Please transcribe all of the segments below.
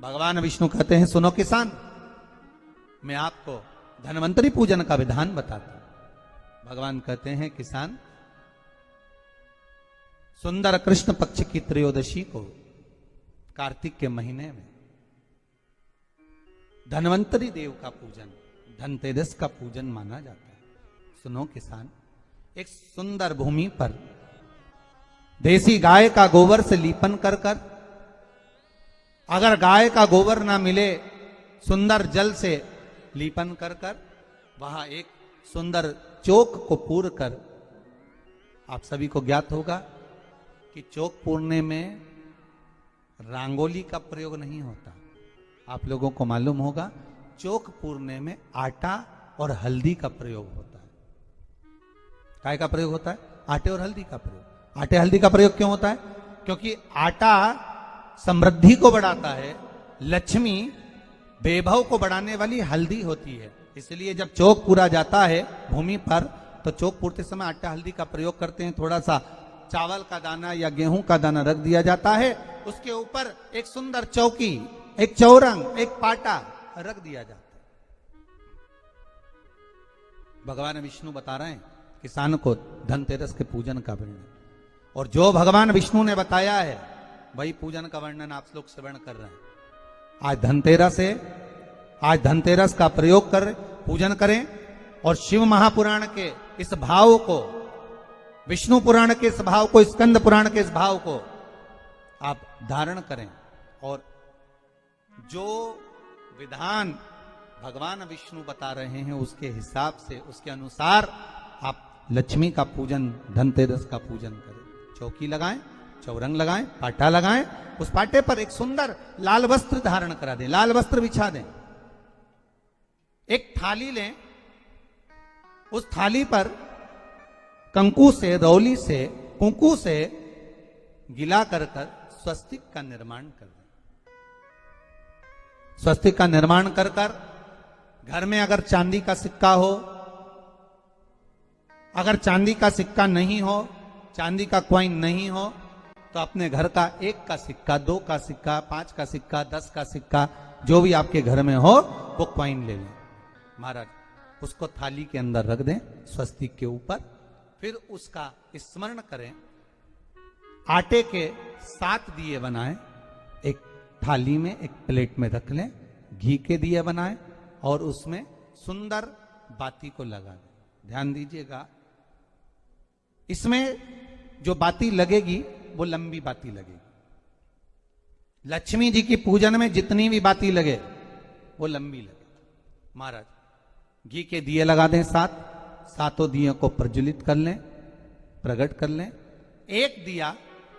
भगवान विष्णु कहते हैं सुनो किसान, मैं आपको धन्वंतरी पूजन का विधान बताता हूं। भगवान कहते हैं किसान, सुंदर कृष्ण पक्ष की त्रयोदशी को कार्तिक के महीने में धन्वंतरी देव का पूजन, धनतेरस का पूजन माना जाता है। सुनो किसान, एक सुंदर भूमि पर देसी गाय का गोबर से लीपन कर कर, अगर गाय का गोबर ना मिले सुंदर जल से लीपन कर कर, वहां एक सुंदर चौक को पूर कर, आप सभी को ज्ञात होगा कि चौक पूरने में रंगोली का प्रयोग नहीं होता। आप लोगों को मालूम होगा चौक पूरने में आटा और हल्दी का प्रयोग होता है। काय का प्रयोग होता है? आटे और हल्दी का प्रयोग। आटे हल्दी का प्रयोग क्यों होता है? क्योंकि आटा समृद्धि को बढ़ाता है, लक्ष्मी वैभव को बढ़ाने वाली हल्दी होती है। इसलिए जब चौक पूरा जाता है भूमि पर, तो चौक पूरते समय आटा हल्दी का प्रयोग करते हैं। थोड़ा सा चावल का दाना या गेहूं का दाना रख दिया जाता है, उसके ऊपर एक सुंदर चौकी, एक चौरंग, एक पाटा रख दिया जाता है। भगवान विष्णु बता रहे हैं किसान को धनतेरस के पूजन का वर्णन, और जो भगवान विष्णु ने बताया है वही पूजन का वर्णन आप लोग श्रवण कर रहे हैं। आज धनतेरस है, आज धनतेरस का प्रयोग कर पूजन करें और शिव महापुराण के इस भाव को, विष्णु पुराण के इस भाव को, स्कंद पुराण के इस भाव को आप धारण करें, और जो विधान भगवान विष्णु बता रहे हैं उसके हिसाब से, उसके अनुसार आप लक्ष्मी का पूजन, धनतेरस का पूजन करें। चौकी लगाएं, चौरंग लगाएं, पाटा लगाएं, उस पाटे पर एक सुंदर लाल वस्त्र धारण करा दें, लाल वस्त्र बिछा दें। एक थाली लें, उस थाली पर कंकु से, रौली से, कुंकू से गिला कर स्वस्तिक का निर्माण कर दें। स्वस्तिक का निर्माण कर घर में अगर चांदी का सिक्का हो, अगर चांदी का सिक्का नहीं हो, चांदी का कॉइन नहीं हो, तो अपने घर का 1 का सिक्का, 2 का सिक्का, 5 का सिक्का, 10 का सिक्का, जो भी आपके घर में हो वो कॉइन ले लें महाराज, उसको थाली के अंदर रख दें स्वस्तिक के ऊपर। फिर उसका स्मरण करें, आटे के 7 दिए बनाएं, एक थाली में, एक प्लेट में रख लें, घी के दिए बनाएं और उसमें सुंदर बाती को लगा दें। ध्यान दीजिएगा, इसमें जो बाती लगेगी वो लंबी बाती लगेगी। लक्ष्मी जी की पूजन में जितनी भी बाती लगे वो लंबी लगे। महाराज घी के दिए लगा दें 7, सातों दियों को प्रज्वलित कर लें, प्रकट कर लें। एक दिया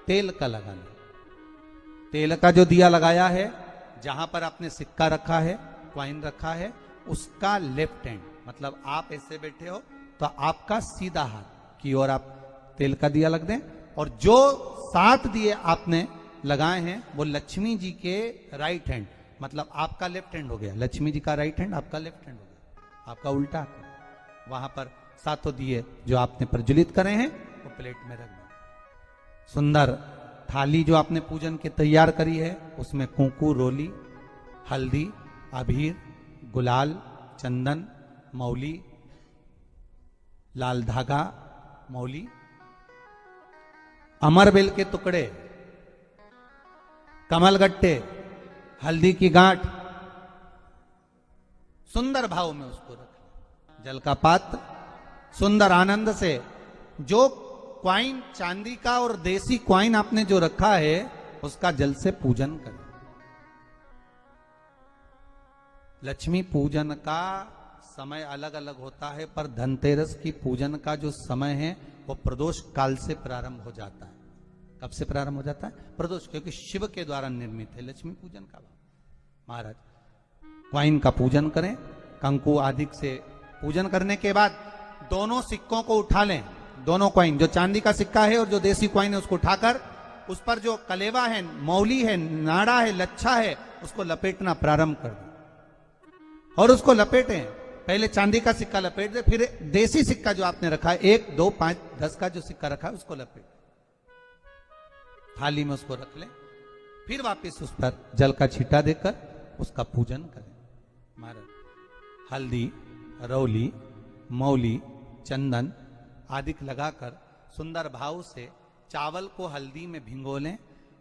तेल का लगा लें। तेल का जो दिया लगाया है, जहां पर आपने सिक्का रखा है, कॉइन रखा है, उसका लेफ्ट हैंड, मतलब आप ऐसे बैठे हो तो आपका सीधा हाथ की ओर आप तेल का दिया लग दें, और जो 7 दिए आपने लगाए हैं वो लक्ष्मी जी के राइट हैंड, मतलब आपका लेफ्ट हैंड हो गया, लक्ष्मी जी का राइट हैंड, आपका लेफ्ट हैंड हो गया, आपका उल्टा। वहां पर 7 दिए जो आपने प्रज्वलित करे हैं वो प्लेट में रख दें। सुंदर थाली जो आपने पूजन के तैयार करी है, उसमें कुंकू, रोली, हल्दी, अबीर, गुलाल, चंदन, मौली, लाल धागा, मौली, अमरबेल के टुकड़े, कमलगट्टे, हल्दी की गांठ, सुंदर भाव में उसको रखें। जल का पात्र सुंदर आनंद से, जो क्वाइन चांदी का और देसी क्वाइन आपने जो रखा है उसका जल से पूजन करें। लक्ष्मी पूजन का समय अलग अलग होता है, पर धनतेरस की पूजन का जो समय है वो प्रदोष काल से प्रारंभ हो जाता है। कब से प्रारंभ हो जाता है? प्रदोष, क्योंकि शिव के द्वारा निर्मित है लक्ष्मी पूजन का भाव। महाराज क्वाइन का पूजन करें, कंकु आदि से पूजन करने के बाद दोनों सिक्कों को उठा लें, दोनों कॉइन, जो चांदी का सिक्का है और जो देसी कॉइन है उसको उठाकर उस पर जो कलेवा है, मौली है, नाड़ा है, लच्छा है, उसको लपेटना प्रारंभ कर दें और उसको लपेटें। पहले चांदी का सिक्का लपेट दे, फिर देसी सिक्का जो आपने रखा है 1, 2, 5, 10 का जो सिक्का रखा है उसको लपेट, थाली में उसको रख लें। फिर वापस उस पर जल का छींटा देकर उसका पूजन करें। महाराज हल्दी, रौली, मौली, चंदन आदि लगाकर सुंदर भाव से चावल को हल्दी में भिगो लें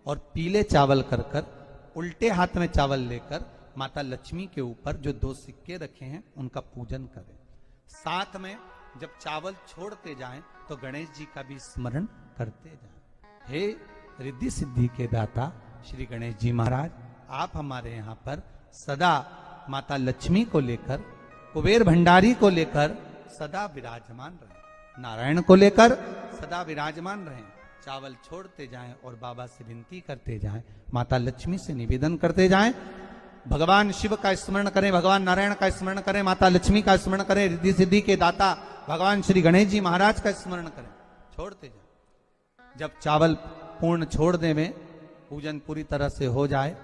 और पीले चावल कर कर उल्टे हाथ में चावल लेकर माता लक्ष्मी के ऊपर जो 2 सिक्के रखे हैं उनका पूजन करें। साथ में जब चावल छोड़ते जाएं तो गणेश जी का भी स्मरण करते जाएं। हे रिद्धि सिद्धि के दाता श्री गणेश जी महाराज, आप हमारे यहाँ पर सदा माता लक्ष्मी को लेकर, कुबेर भंडारी को लेकर सदा विराजमान रहें, नारायण को लेकर सदा विराजमान रहें। चावल छोड़ते जाएं और बाबा से विनती करते जाएं, माता लक्ष्मी से निवेदन करते जाएं। भगवान शिव का स्मरण करें, भगवान नारायण का स्मरण करें, माता लक्ष्मी का स्मरण करें, रिद्धि सिद्धि के दाता भगवान श्री गणेश जी महाराज का स्मरण करें, छोड़ते जाएं। जब चावल पूर्ण छोड़ देवें, पूजन पूरी तरह से हो जाए,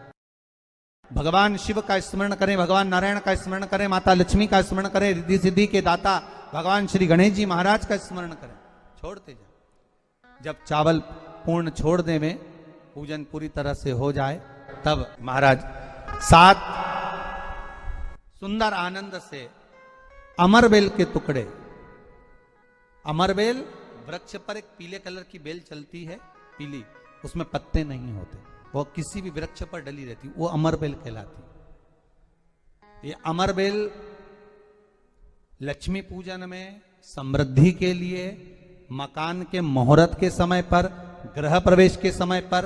भगवान शिव का स्मरण करें, भगवान नारायण का स्मरण करें, माता लक्ष्मी का स्मरण करें, रिद्धि सिद्धि के दाता भगवान श्री गणेश जी महाराज का स्मरण करें, छोड़ते जाएं। जब चावल पूर्ण छोड़ देवें, पूजन पूरी तरह से हो जाए, तब महाराज 7 सुंदर आनंद से अमरबेल के टुकड़े, अमरबेल वृक्ष पर एक पीले कलर की बेल चलती है, पीली, उसमें पत्ते नहीं होते, वो किसी भी वृक्ष पर डली रहती, वो अमरबेल कहलाती। ये अमरबेल लक्ष्मी पूजन में, समृद्धि के लिए, मकान के मुहूर्त के समय पर, गृह प्रवेश के समय पर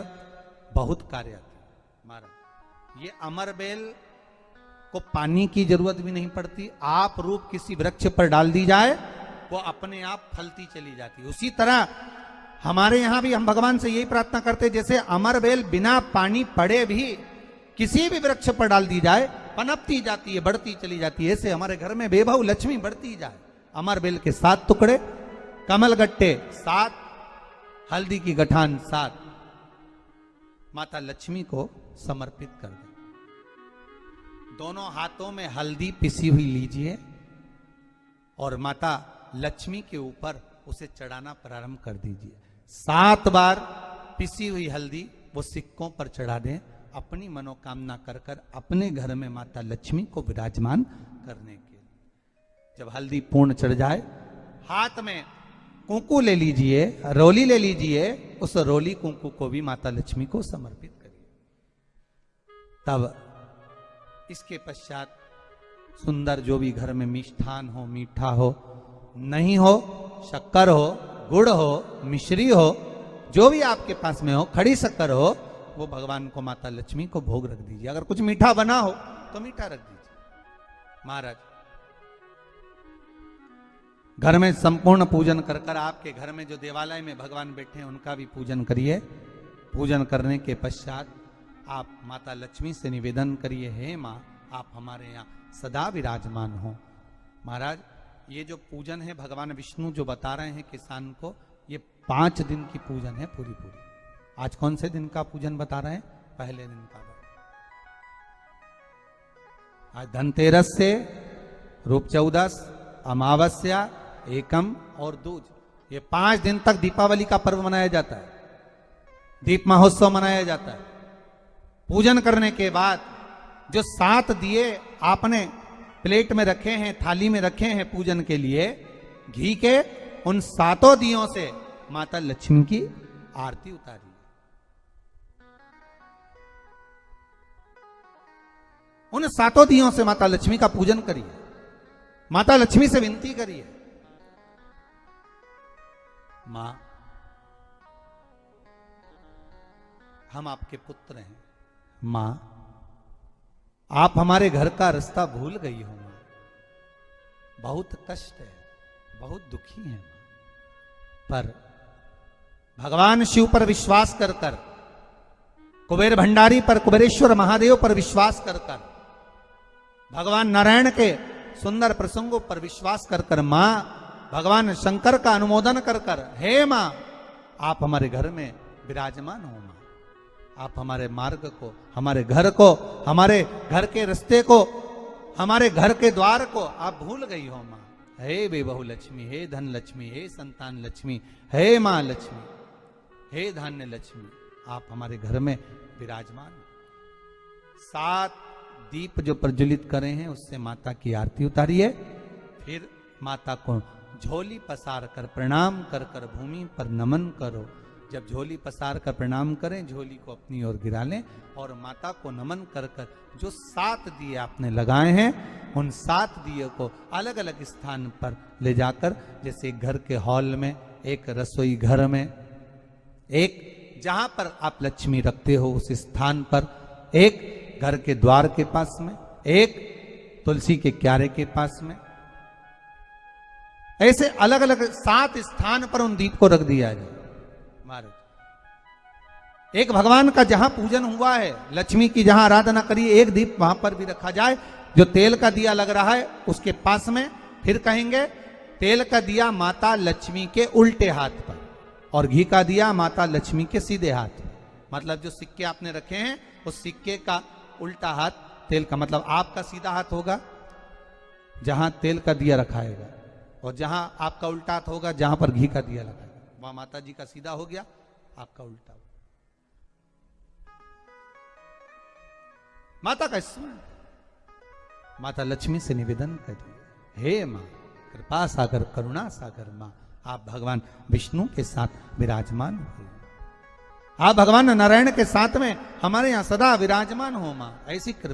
बहुत कार्य आती है। महाराज ये अमरबेल को पानी की जरूरत भी नहीं पड़ती, आप रूप किसी वृक्ष पर डाल दी जाए वो अपने आप फलती चली जाती है। उसी तरह हमारे यहां भी हम भगवान से यही प्रार्थना करते, जैसे अमरबेल बिना पानी पड़े भी किसी भी वृक्ष पर डाल दी जाए पनपती जाती है, बढ़ती चली जाती है। ऐसे हमारे घर में बेभव लक्ष्मी बढ़ती जाए। अमरबेल के 7 टुकड़े, कमल गट्टे 7, हल्दी की गठान 7 माता लक्ष्मी को समर्पित कर दें। दोनों हाथों में हल्दी पिसी हुई लीजिए और माता लक्ष्मी के ऊपर उसे चढ़ाना प्रारंभ कर दीजिए। 7 बार पिसी हुई हल्दी वो सिक्कों पर चढ़ा दें, अपनी मनोकामना कर कर अपने घर में माता लक्ष्मी को विराजमान करने के। जब हल्दी पूर्ण चढ़ जाए, हाथ में कुंकू ले लीजिए, रोली ले लीजिए, उस रोली कुंकू को भी माता लक्ष्मी को समर्पित करिए। तब इसके पश्चात सुंदर जो भी घर में मिष्ठान हो, मीठा हो, नहीं हो, शक्कर हो, गुड़ हो, मिश्री हो, जो भी आपके पास में हो, खड़ी शक्कर हो, वो भगवान को, माता लक्ष्मी को भोग रख दीजिए। अगर कुछ मीठा बना हो तो मीठा रख दीजिए। महाराज घर में संपूर्ण पूजन कर कर, आपके घर में जो देवालय में भगवान बैठे हैं उनका भी पूजन करिए। पूजन करने के पश्चात आप माता लक्ष्मी से निवेदन करिए, हे माँ आप हमारे यहाँ सदा विराजमान हो। महाराज ये जो पूजन है भगवान विष्णु जो बता रहे हैं किसान को, ये 5 दिन की पूजन है पूरी। आज कौन से दिन का पूजन बता रहे हैं? पहले दिन का। आज धनतेरस से रूप चौदस, अमावस्या, एकम और दूज, ये 5 दिन तक दीपावली का पर्व मनाया जाता है, दीप महोत्सव मनाया जाता है। पूजन करने के बाद जो 7 दिए आपने प्लेट में रखे हैं, थाली में रखे हैं पूजन के लिए घी के, उन 7 दियों से माता लक्ष्मी की आरती उतारी। उन 7 दियों से माता लक्ष्मी का पूजन करिए, माता लक्ष्मी से विनती करिए, मां हम आपके पुत्र हैं, मां आप हमारे घर का रास्ता भूल गई हो, मां बहुत कष्ट है, बहुत दुखी है, पर भगवान शिव पर विश्वास कर कर, कुबेर भंडारी पर, कुबेरेश्वर महादेव पर विश्वास कर कर, भगवान नारायण के सुंदर प्रसंगों पर विश्वास कर कर, मां भगवान शंकर का अनुमोदन कर कर, हे मां आप हमारे घर में विराजमान हो, मां आप हमारे मार्ग को, हमारे घर को, हमारे घर के रास्ते को, हमारे घर के द्वार को आप भूल गई हो, मां हे बेबहू लक्ष्मी, हे धन लक्ष्मी, हे संतान लक्ष्मी, हे मां लक्ष्मी, हे धान्य लक्ष्मी, आप हमारे घर में विराजमान। 7 दीप जो प्रज्वलित करे हैं उससे माता की आरती उतारिए। फिर माता को झोली पसार कर प्रणाम कर कर भूमि पर नमन करो। जब झोली पसार कर प्रणाम करें, झोली को अपनी ओर गिरा लें और माता को नमन कर कर जो 7 दिए आपने लगाए हैं उन 7 दिए को अलग अलग स्थान पर ले जाकर, जैसे एक घर के हॉल में, एक रसोई घर में, एक जहां पर आप लक्ष्मी रखते हो उस स्थान पर, एक घर के द्वार के पास में, एक तुलसी के क्यारे के पास में, ऐसे अलग अलग 7 स्थान पर उन दीप को रख दिया जाए। महाराज एक भगवान का जहां पूजन हुआ है, लक्ष्मी की जहां आराधना करिए, एक दीप वहां पर भी रखा जाए। जो तेल का दिया लग रहा है उसके पास में, फिर कहेंगे तेल का दिया माता लक्ष्मी के उल्टे हाथ पर और घी का दिया माता लक्ष्मी के सीधे हाथ पर। मतलब जो सिक्के आपने रखे हैं उस सिक्के का उल्टा हाथ तेल का, मतलब आपका सीधा हाथ होगा जहां तेल का दिया रखाएगा, और जहां आपका उल्टा हाथ होगा जहां पर घी का दिया लगाएगा, वहां माता जी का सीधा हो गया, आपका उल्टा हो। माता का स्मरण, माता लक्ष्मी से निवेदन करिए, हे मां कृपा सागर करुणा सागर मां, आप भगवान विष्णु के साथ विराजमान हो, आप भगवान नारायण के साथ में हमारे यहां सदा विराजमान हो मां, ऐसी कृपा